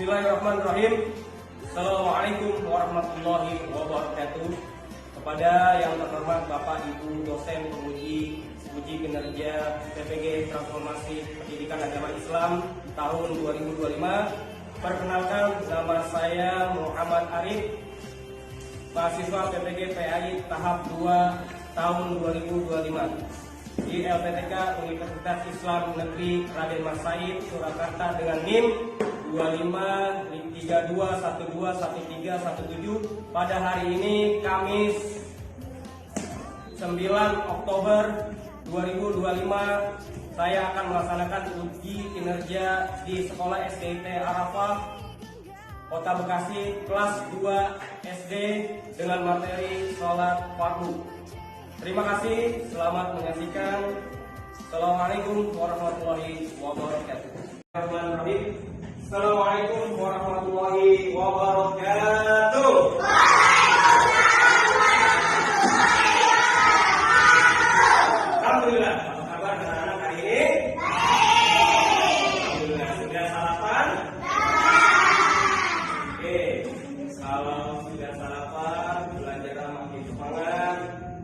Bismillahirrahmanirrahim. Assalamualaikum warahmatullahi wabarakatuh. Kepada yang terhormat Bapak Ibu dosen penguji kinerja PPG Transformasi Pendidikan Agama Islam tahun 2025. Perkenalkan, nama saya Muhammad Arif, mahasiswa PPG PAI tahap 2 tahun 2025 di LPTK Universitas Islam Negeri Raden Mas Said Surakarta dengan NIM 2532121317 pada hari ini Kamis 9 Oktober 2025. Saya akan melaksanakan uji kinerja di Sekolah SDIT Arafah Kota Bekasi kelas 2 SD dengan materi sholat fardu. Terima kasih, selamat menyaksikan. Assalamualaikum warahmatullahi wabarakatuh. Assalamualaikum warahmatullahi wabarakatuh. Alhamdulillah, apa kabar anak-anak hari ini? Alhamdulillah, sudah sarapan? Oke, kalau sudah sarapan, belajar makin semangat.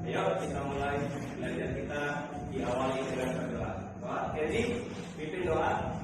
Ayo kita mulai belajar kita, diawali dengan berdoa. Jadi, pimpin doa.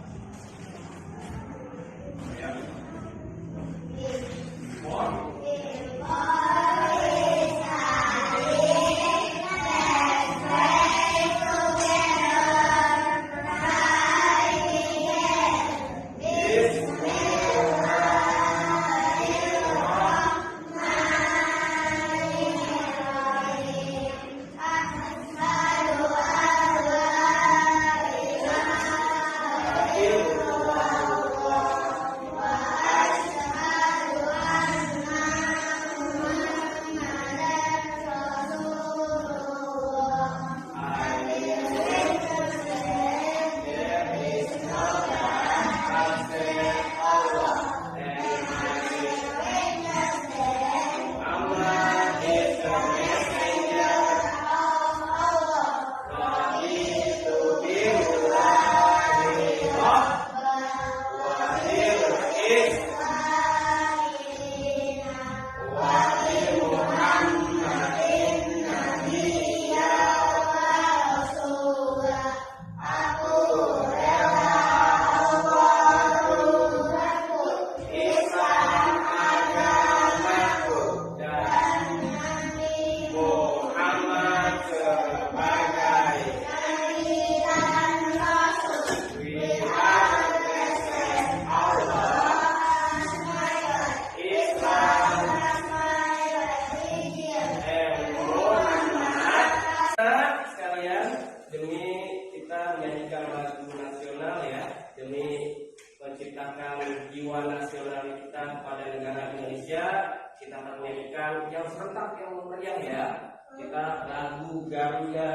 Menciptakan jiwa nasional kita pada negara Indonesia, kita akan menyanyikan yang serentak yang meriah ya. Kita lagu Garuda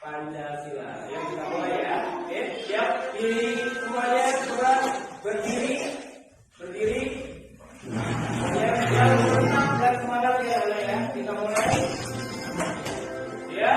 Pancasila. Ya, kita mulai ya. Oke, siap? Diri semuanya coba berdiri. Ya, yang serentak dan semangat ya, ya. Kita mulai. Ya.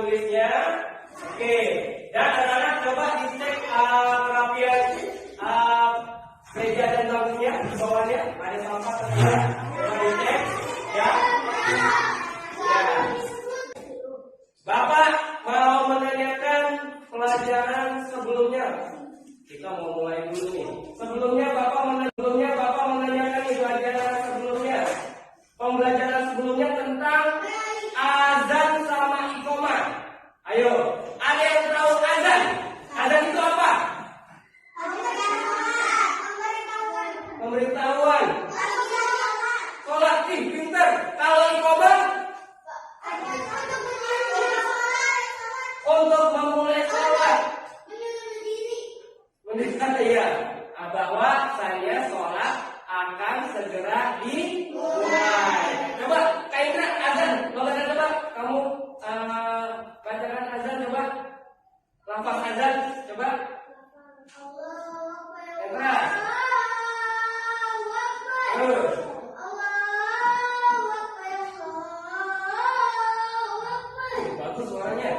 menulisnya. Oke. Dan anak-anak coba dicek kerapian meja dan bangkunya di bawahnya ada sampah atau tidak. Coba dicek ya. Ya. Bapak mau menanyakan pelajaran sebelumnya. Kita mau mulai dulu nih. Sebelumnya Bapak menanyakan nih pelajaran sebelumnya. Pembelajaran sebelumnya tentang azan sama iqomah. Ayo, ada yang tahu azan? Azan itu apa? Pemberitahuan. Sholat nih, pinter. Kalau iqomah? Untuk memulai sholat. Mendirikan ya, bahwa saya sholat akan segera dimulai. Coba, Kaina azan. Coba kamu bacakan azan coba. Lafaz azan coba. Endra. Bagus suaranya.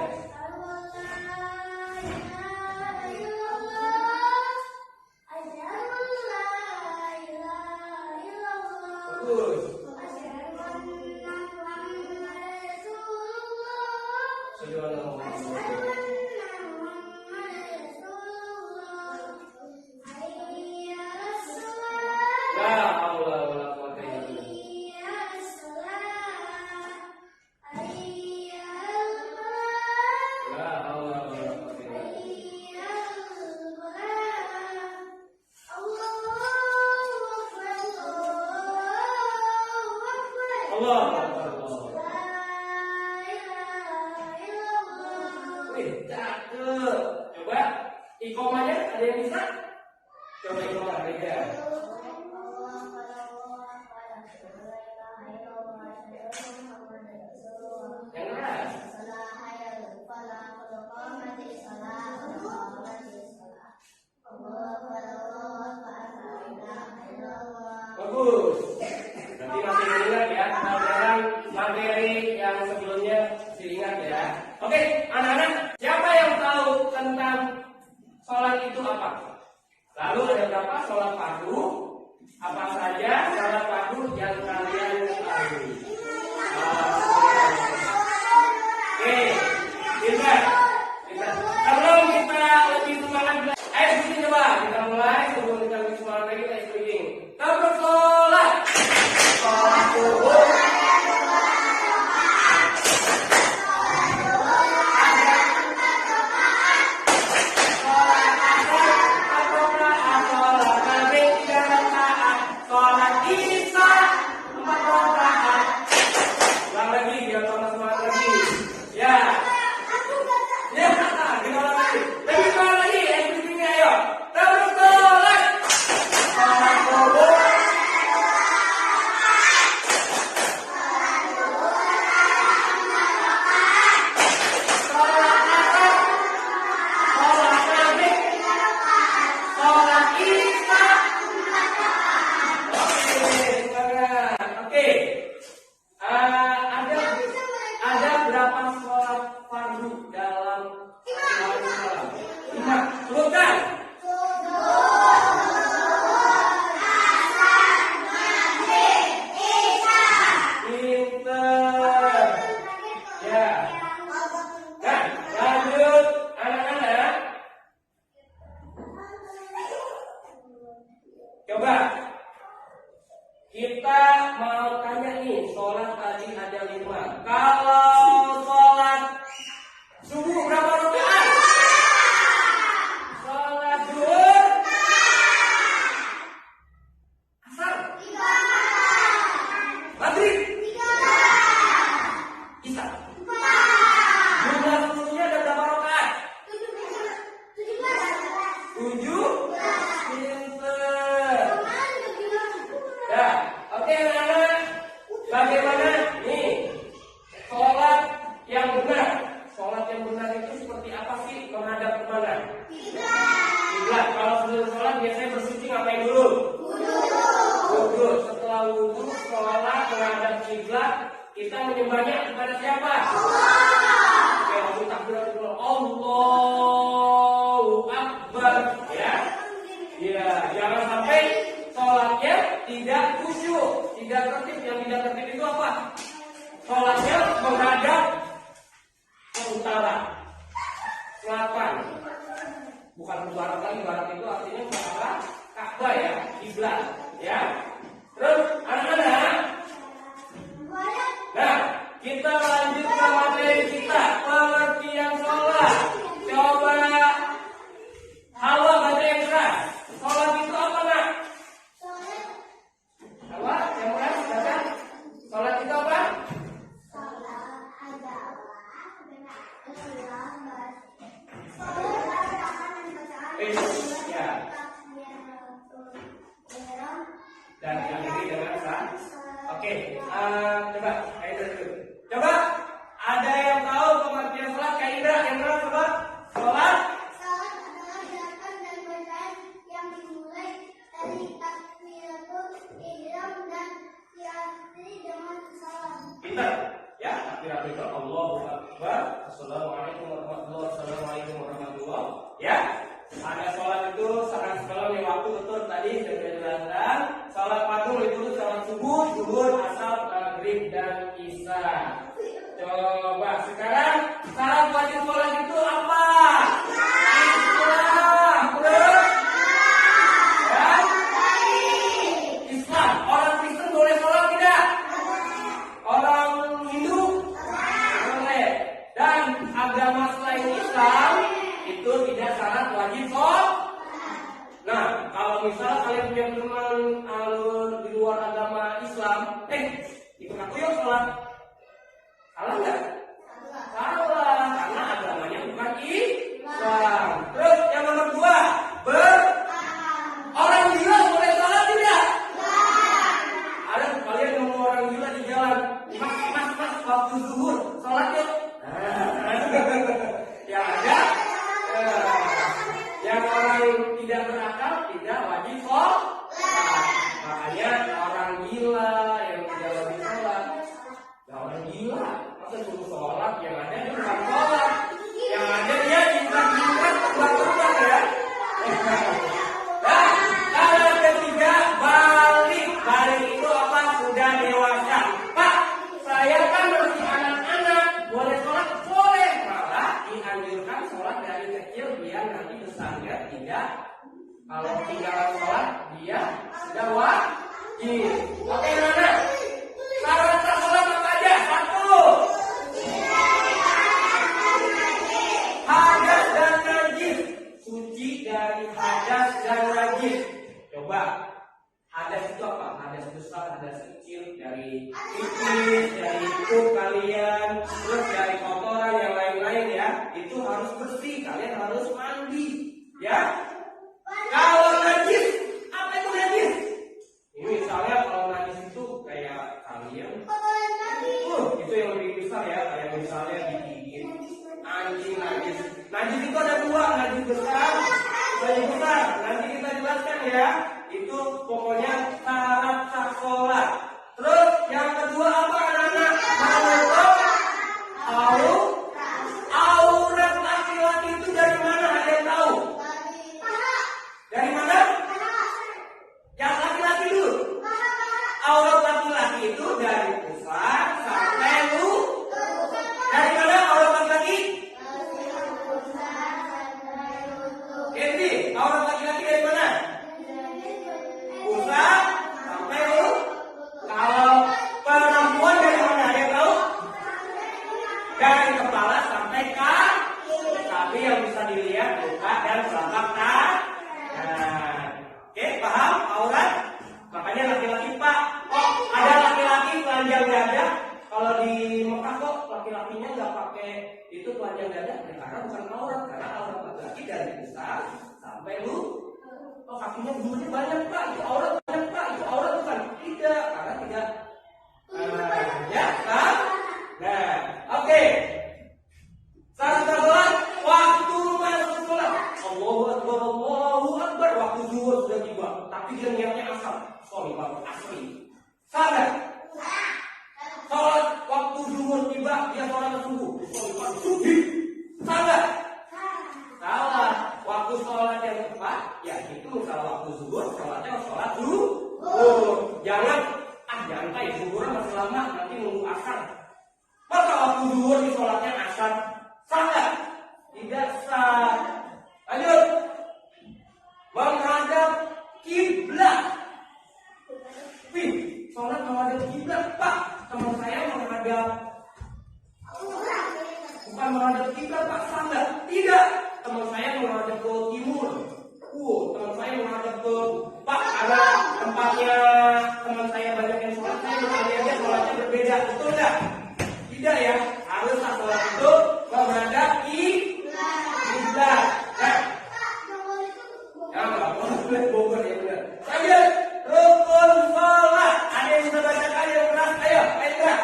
Coba iqomahnya ada yang bisa? Coba iqomah beda. Yang keras. Bagus. Nanti masih ingat ya pelajaran materi yang sebelumnya diingat ya. Oke, anak-anak, siapa yang tahu tentang sholat itu apa? Lalu ada berapa sholat fardu? Apa saja sholat fardu yang kalian ketahui? Oke, bisa. Sebelum kita lebih semangat belajar, ayo sini coba kita mulai. Sebelum kita lebih semangat lagi, kita speaking. Tabur sholat. Sholat subuh. Sholat isya 4 rakaat. Ulang kita lanjut ke materi kita, pengertian sholat. Coba halo bahasa yang keras. Sholat itu apa, Nak? Apa? Yang keras baca. Sholat itu apa? Ya. Dan yang ini dengan sah. Oke, coba kayak dulu. Coba ada yang tahu pengertian sholat? Kayak Indra, yang keras coba. Sholat Adalah gerakan dan bacaan yang dimulai dari takbiratul ihram dan diakhiri dengan salam. pintar ya, takbiratul ihram, Allahu Akbar, Assalamualaikum warahmatullahi. Ya, ada sholat itu sangat sekali waktu betul tadi sudah dijelaskan. Sholat fardu itu sholat subuh, zuhur, asar, maghrib dan isya. Coba sekarang syarat wajib sholat itu apa? Islam, betul? Ya? Islam. Orang Kristen boleh sholat tidak? Orang Hindu? Boleh. Dan agama selain Islam itu tidak syarat wajib sholat. Nah, kalau misalnya kalian punya teman di luar agama Islam, ikut aku yuk sholat. Salah nggak? Salah, karena agamanya bukan Islam. Terus yang nomor 2, orang gila boleh sholat tidak? Ada kalian nemu orang gila di jalan, mas, waktu zuhur sholat yuk. Yang ada, yang orang tidak berakal tidak wajib sholat. Makanya orang gila yang tidak wajib sholat. Nah, orang gila masa suruh sholat, yang ada dia bukan sholat, yang ada dia jimat terbang ya. Nah, kalau ketiga balik itu apa? Sudah dewasa. Pak, saya kan masih anak-anak, boleh sholat? Boleh. Malah dianjurkan sholat dari kecil biar nanti besarnya tidak. Kalau tinggalan sholat dia sudah wajib. Oke, mana? Syarat sholat apa aja? 1. Hadas dan najis. Suci dari hadas dan najis. Coba, hadas itu apa? Hadas besar, hadas kecil, dari pipis, dari pup kalian, terus dari kotoran yang lain-lain ya. Itu harus bersih, kalian harus mandi, ya. Kalau najis, apa itu najis? Ini misalnya kalau najis itu kayak kalian, itu yang lebih besar ya, kayak misalnya digigit anjing najis. Najis itu ada 2, najis besar, najis besar. Nanti kita jelaskan ya. Itu pokoknya syarat sah sholat. Terus yang kedua apa anak-anak? Aurat laki-laki itu dari mana? Ada yang tahu? Dari mana? Yang laki-laki dulu. Aurat laki-laki itu dari pusat sampai lu. Dari mana aurat laki-laki? Jadi aurat laki-laki dari mana? Pusat sampai lu. Kalau perempuan dari mana? Ada yang tahu? Dari kepala sampai kaki. Tapi yang bisa dilihat muka dan telapak tangan. Oke, paham aurat? Makanya laki-laki Pak, ada laki-laki telanjang dada. Kalau di Mekah kok laki-lakinya nggak pakai itu telanjang dada, ya, karena bukan aurat. Karena aurat laki-laki dari besar sampai lu. Kakinya bulunya banyak Pak, itu aurat banyak Pak, itu aurat bukan? Tidak, karena tidak. Ya kan? Nah, oke. Syarat sholat, waktu masuk sholat. Allahu Akbar, waktu zuhur sudah tiba, tapi dia niatnya asar. Sorry, baru asri. Salah. Sholat waktu zuhur tiba, dia sholat subuh. Sorry, baru subuh. Salah. Salah. Waktu sholat yang tepat, ya itu kalau waktu zuhur, sholatnya sholat zuhur. Jangan kayak zuhurnya masih lama, nanti nunggu asar. Maka waktu zuhur di sholatnya asar. Salah. Tidak sah. Lanjut. Menghadap kiblat. Sholat menghadap kiblat, Pak. Teman saya menghadap Bukan menghadap kiblat Pak, salah. Tidak. Teman saya menghadap ke timur. Teman saya menghadap ke Pak, karena tempatnya teman saya banyak yang sholat, saya menghadapnya sholatnya berbeda. Betul nggak? Tidak ya. Haruslah sholat itu menghadap kiblat. Ya, nggak boleh Bogor ya benar. Lanjut, rukun sholat. Ada yang bisa bacakan yang keras? Ayo, Indra,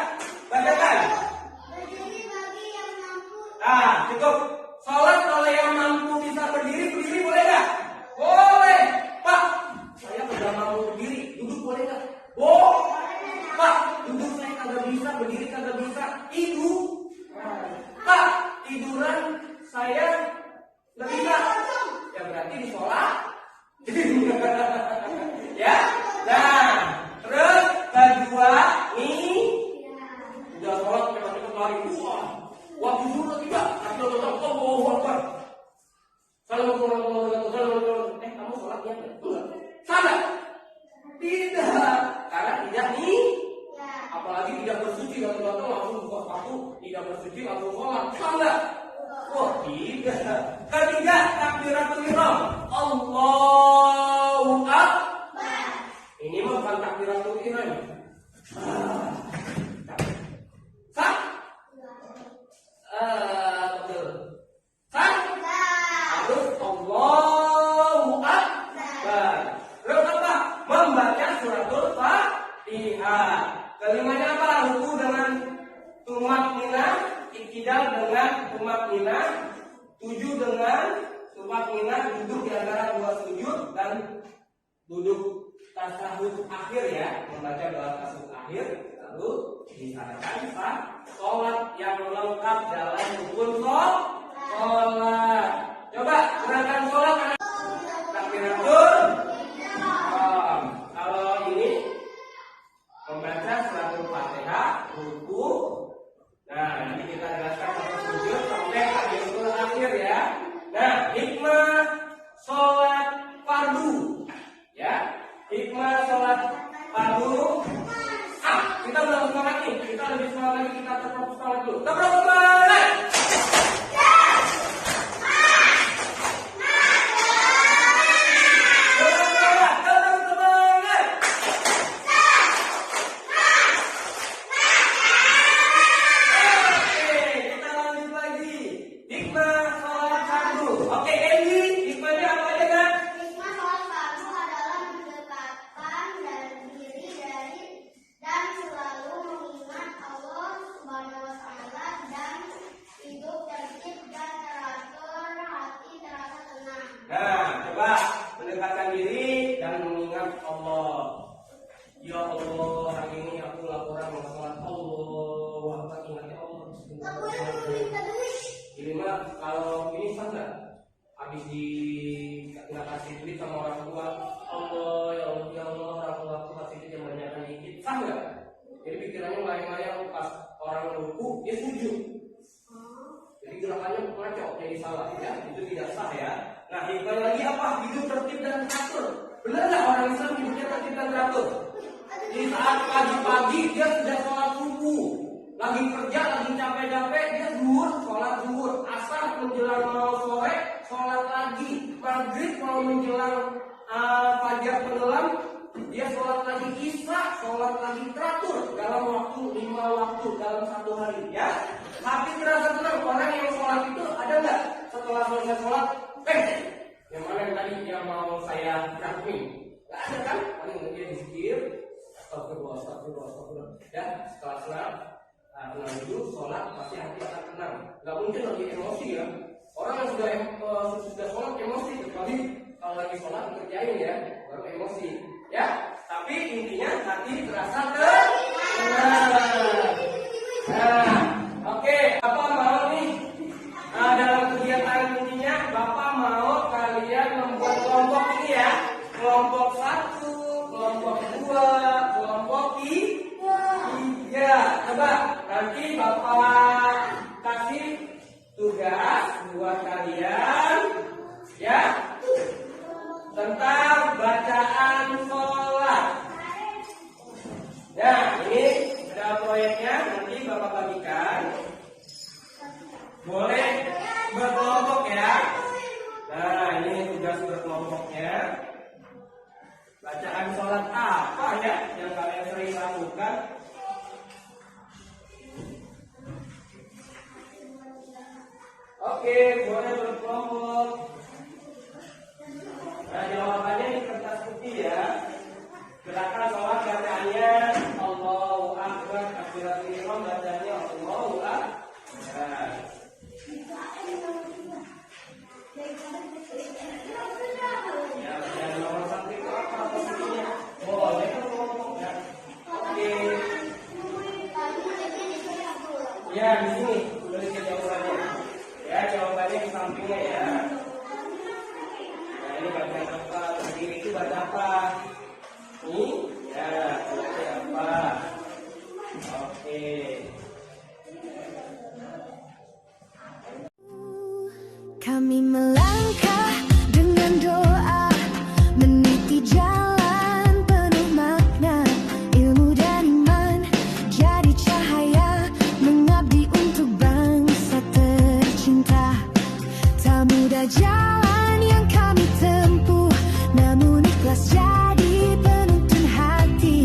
bacakan. Berdiri bagi yang mampu. Cukup. Sholat kalau yang mampu bisa berdiri boleh nggak? Boleh. Pak, saya tidak mampu berdiri, duduk boleh nggak? Boleh. Pak, duduk saya kagak bisa, berdiri kagak bisa. Pak, tiduran saya nggak bisa. Ya berarti di sholat. Ya. Nah, terus kedua nih udah sholat cepet-cepet lari. Waktu dulu tiba, tapi Allahu Akbar. Assalamualaikum. Kamu sholatnya enggak? Salah. Tidak, karena tidak nih. Apalagi tidak bersuci langsung buka sepatu, tidak bersuci langsung sholat. Salah. Tidak. Ketiga, takbiratul ihram. Allahu Akbar. Ini mah bukan takbiratul ihram. Sah? Betul. Sah? Harus Allahu Akbar. Terus apa? Membaca suratul Fatihah. Kelimanya apa? Ruku dengan tumakninah, iktidal dengan tumakninah, sujud dengan tumakninah, duduk di antara dua sujud dan duduk tasahud akhir ya, membaca doa tasahud akhir, lalu disanakan sah sholat yang lengkap dalam rukun sholat. Coba gerakan sholat takbiratul ihram. Kalau ini membaca suratul Fatihah, ruku. Nah, nanti kita jelaskan sampai sujud sampai takbiratul akhir ya. Nah, hikmah sholat fardu ya. Hikmah sholat fardu. Kita udah semangat nih. Kita lebih semangat lagi. Kita terus semangat dulu. Terus semangat. Nah, coba mendekatkan diri dan mengingat Allah. Ya Allah, hari ini aku laporan masalah Allah. Apa ingatnya Allah? Ini mah kalau ini sah nggak? Habis nggak kasih duit sama orang tua, Allah ya Allah, orang tua aku kasih duit yang banyak dikit, sah nggak? Jadi pikirannya melayang-layang pas orang ruku dia sujud. Jadi gerakannya ngaco, jadi salah ya, itu tidak sah ya. Nah, hikmah lagi apa? Hidup tertib dan teratur. Benar nggak orang Islam hidupnya tertib dan teratur? Di saat pagi-pagi dia sudah sholat subuh, lagi kerja, lagi capek-capek, dia zuhur, sholat zuhur, asar menjelang mau sore, sholat lagi, maghrib mau menjelang fajar tenggelam, dia sholat lagi isya, sholat lagi teratur dalam waktu 5 waktu dalam satu hari ya. Tapi terasa tenang, orang yang sholat itu ada nggak setelah selesai sholat? Yang mana yang tadi yang mau saya rangkum? Gak ada kan? Paling dia dizikir, astagfirullah. Ya, setelah sholat, tenang dulu, sholat pasti hati akan tenang. Gak mungkin lagi emosi ya. Orang yang sudah sholat emosi, kecuali kalau lagi sholat kerjain ya, baru emosi. Ya, tapi intinya hati terasa tenang. Nah, oke, apa mau nih? Dalam kegiatan intinya, Bapak mau kalian membuat kelompok ini ya. Kelompok 1, kelompok 2, kelompok 3. Coba nanti Bapak kasih tugas buat kalian ya tentang bacaan sholat. Ya, ini ada proyeknya, nanti Bapak bagi Boleh berkelompok ya. Nah, ini tugas berkelompoknya. Bacaan sholat apa ya yang kalian sering lakukan? Oke, boleh berkelompok. Nah, jawabannya di kertas putih ya. Gerakan sholat bacaannya Allahu Akbar, takbiratul ihram bacaannya Allahu Akbar. Ya, yang nomor satu itu apa posisinya? Boleh berkelompok ya. Oke. Ya, di sini tulis jawabannya. Ya, jawabannya di sampingnya ya. Nah, ini baca apa? Berdiri itu baca apa? Ini ya, baca apa? Oke. Kami melangkah dengan doa, meniti jalan penuh makna, ilmu dan iman jadi cahaya, mengabdi untuk bangsa tercinta. Tak mudah jalan yang kami tempuh, namun ikhlas jadi penuntun hati.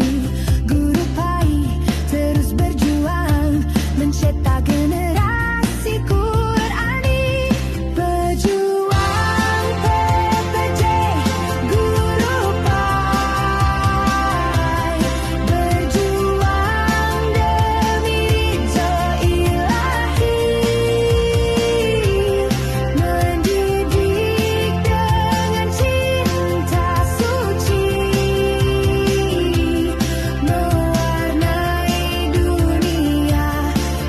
Guru pahit terus berjuang, mencetak generasi Qurani. Pejuang PPJ Guru Pai, berjuang demi ridho ilahi, mendidik dengan cinta suci, mewarnai dunia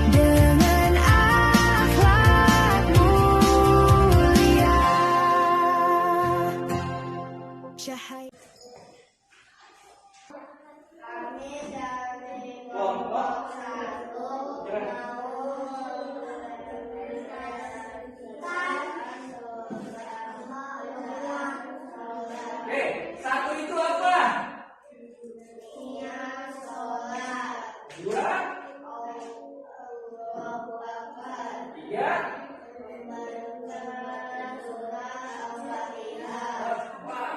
dengan akhlak mulia. Cahaya Kami dari Kelompok. satu Jangan. Satu itu apa? Dua. Tiga. Empat.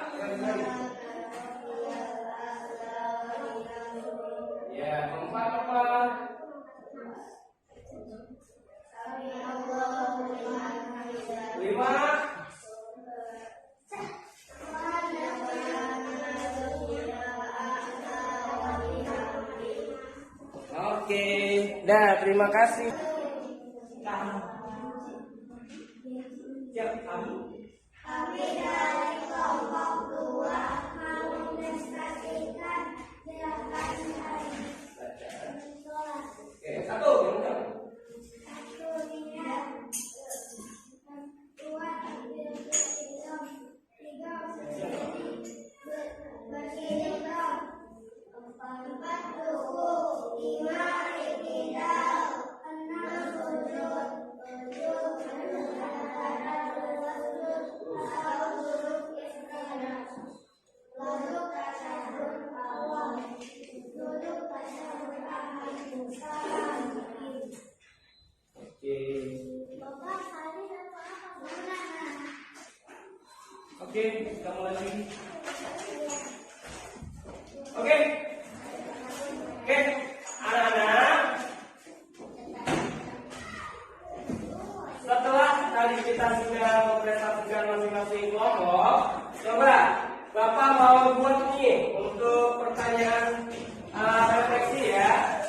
Ya, keempat apa? Lima. Oke, dah terima kasih. Siap, kamu. Kami dari kelompok 2 menginvestasikan gerakan hari sholat. Oke, satu, yang kedua. Satu niat, dua takbiratul tiga bersihkan, empat ruku, lima iktidal, enam sujud, tujuh lalu tasyahud awal, duduk tasyahud akhir, salam. Oke. Bapak hari apa mana? Oke, kita mulai lagi. Oke. Oke, anak-anak. Setelah tadi kita sudah mempresentasikan masing-masing kelompok, coba Bapak mau buat nih untuk pertanyaan refleksi ya.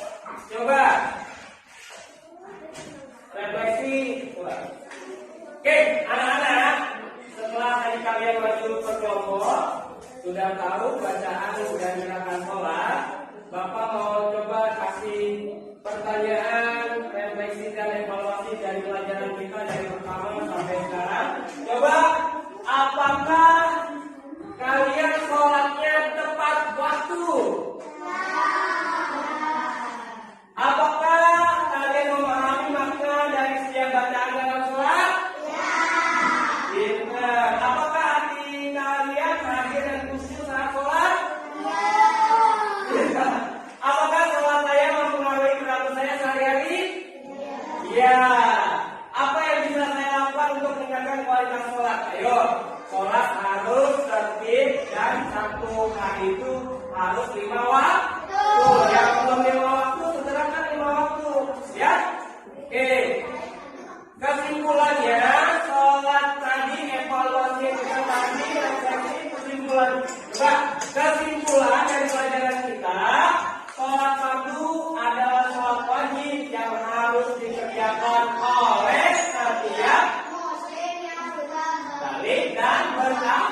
Coba refleksi. Oke, anak-anak. Setelah tadi kalian maju ke kelompok, sudah tahu bacaan dan gerakan sholat, Bapak mau coba kasih pertanyaan, refleksi dan evaluasi dari pelajaran kita dari pertama sampai sekarang. Coba, apakah kalian sholatnya tepat waktu? Apakah kalian memahami makna dari setiap bacaan dalam sholat? Pintar. Apakah hati kalian hadir dan khusyuk saat sholat? Apakah sholat saya mempengaruhi perilaku saya sehari-hari? Ya. Apa meningkatkan kualitas sholat. Ayo, sholat harus tertib dan satu hari itu harus 5 waktu. Yang belum 5 waktu, segerakan 5 waktu. Ya? Oke. Kesimpulannya, sholat tadi evaluasi kita tadi kesimpulan. Coba, kesimpulan dari pelajaran kita, sholat fardu adalah sholat wajib yang harus dikerjakan oleh setiap muslim yang sudah balik dan berakal.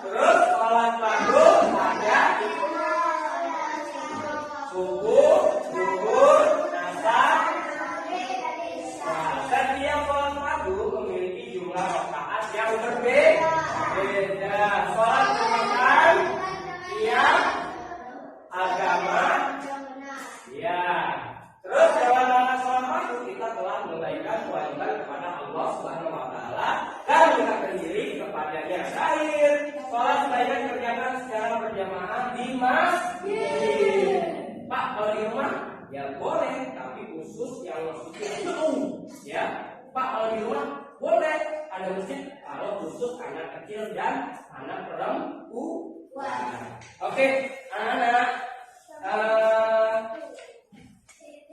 Terus sholat fardu ada subuh, zuhur, asar. Nah, setiap sholat fardu memiliki jumlah rakaat yang berbeda. Sholat merupakan tiap agama. Ya. Terus dalam rangka sholat fardu kita telah menunaikan kewajiban kepada Allah Subhanahu wa taala dan mendekatkan diri kepadanya. Terakhir, sholat sebaiknya dikerjakan secara berjamaah di masjid. Pak, kalau di rumah ya boleh, tapi khusus yang masjidnya jauh. Ya. Pak, kalau di rumah boleh ada masjid kalau khusus anak kecil dan anak perempuan. Oke, anak-anak.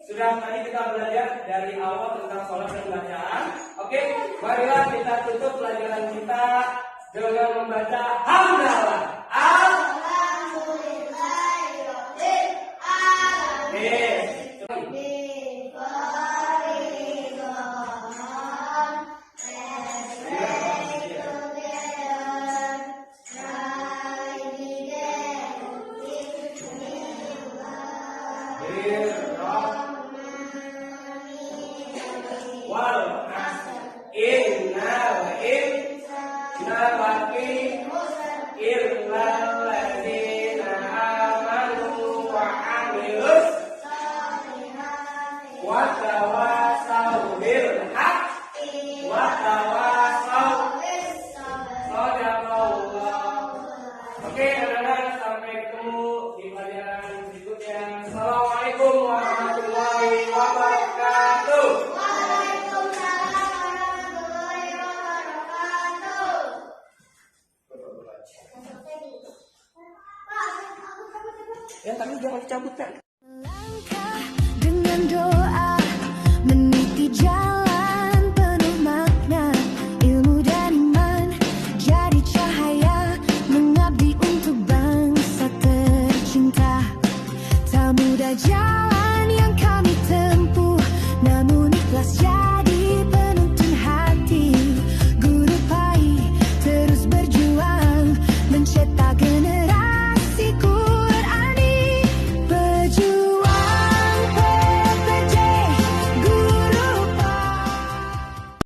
Sudah tadi kita belajar dari awal tentang sholat dan bacaan. Oke, marilah kita tutup pelajaran kita dengan membaca hamdalah. Oke, anak-anak, sampai ketemu di pelajaran berikutnya. Assalamualaikum warahmatullahi wabarakatuh. Waalaikumsalam warahmatullahi wabarakatuh. Ya, tapi jangan cabut kan.